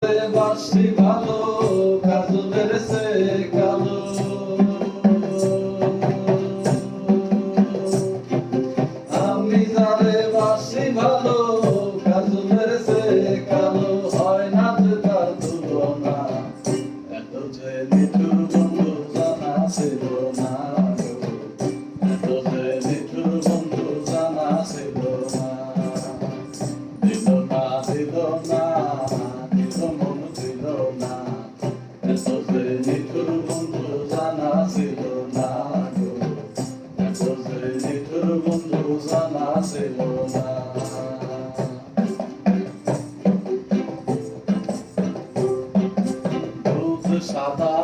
বাসি ভালো কাজলের সে কালো আমি যারে বাসি ভালো কাজলের সে কালো হয় না যে তার তুলনা এত যে নিঠুর বন্ধু জানা ছিল না এত যে নিঠুর বন্ধু জানা ছিল না দিল না দিল না এত যে নিঠুর বন্ধু জানা ছিল না গো এত যে নিঠুর বন্ধু জানা ছিল না দুধ সাদা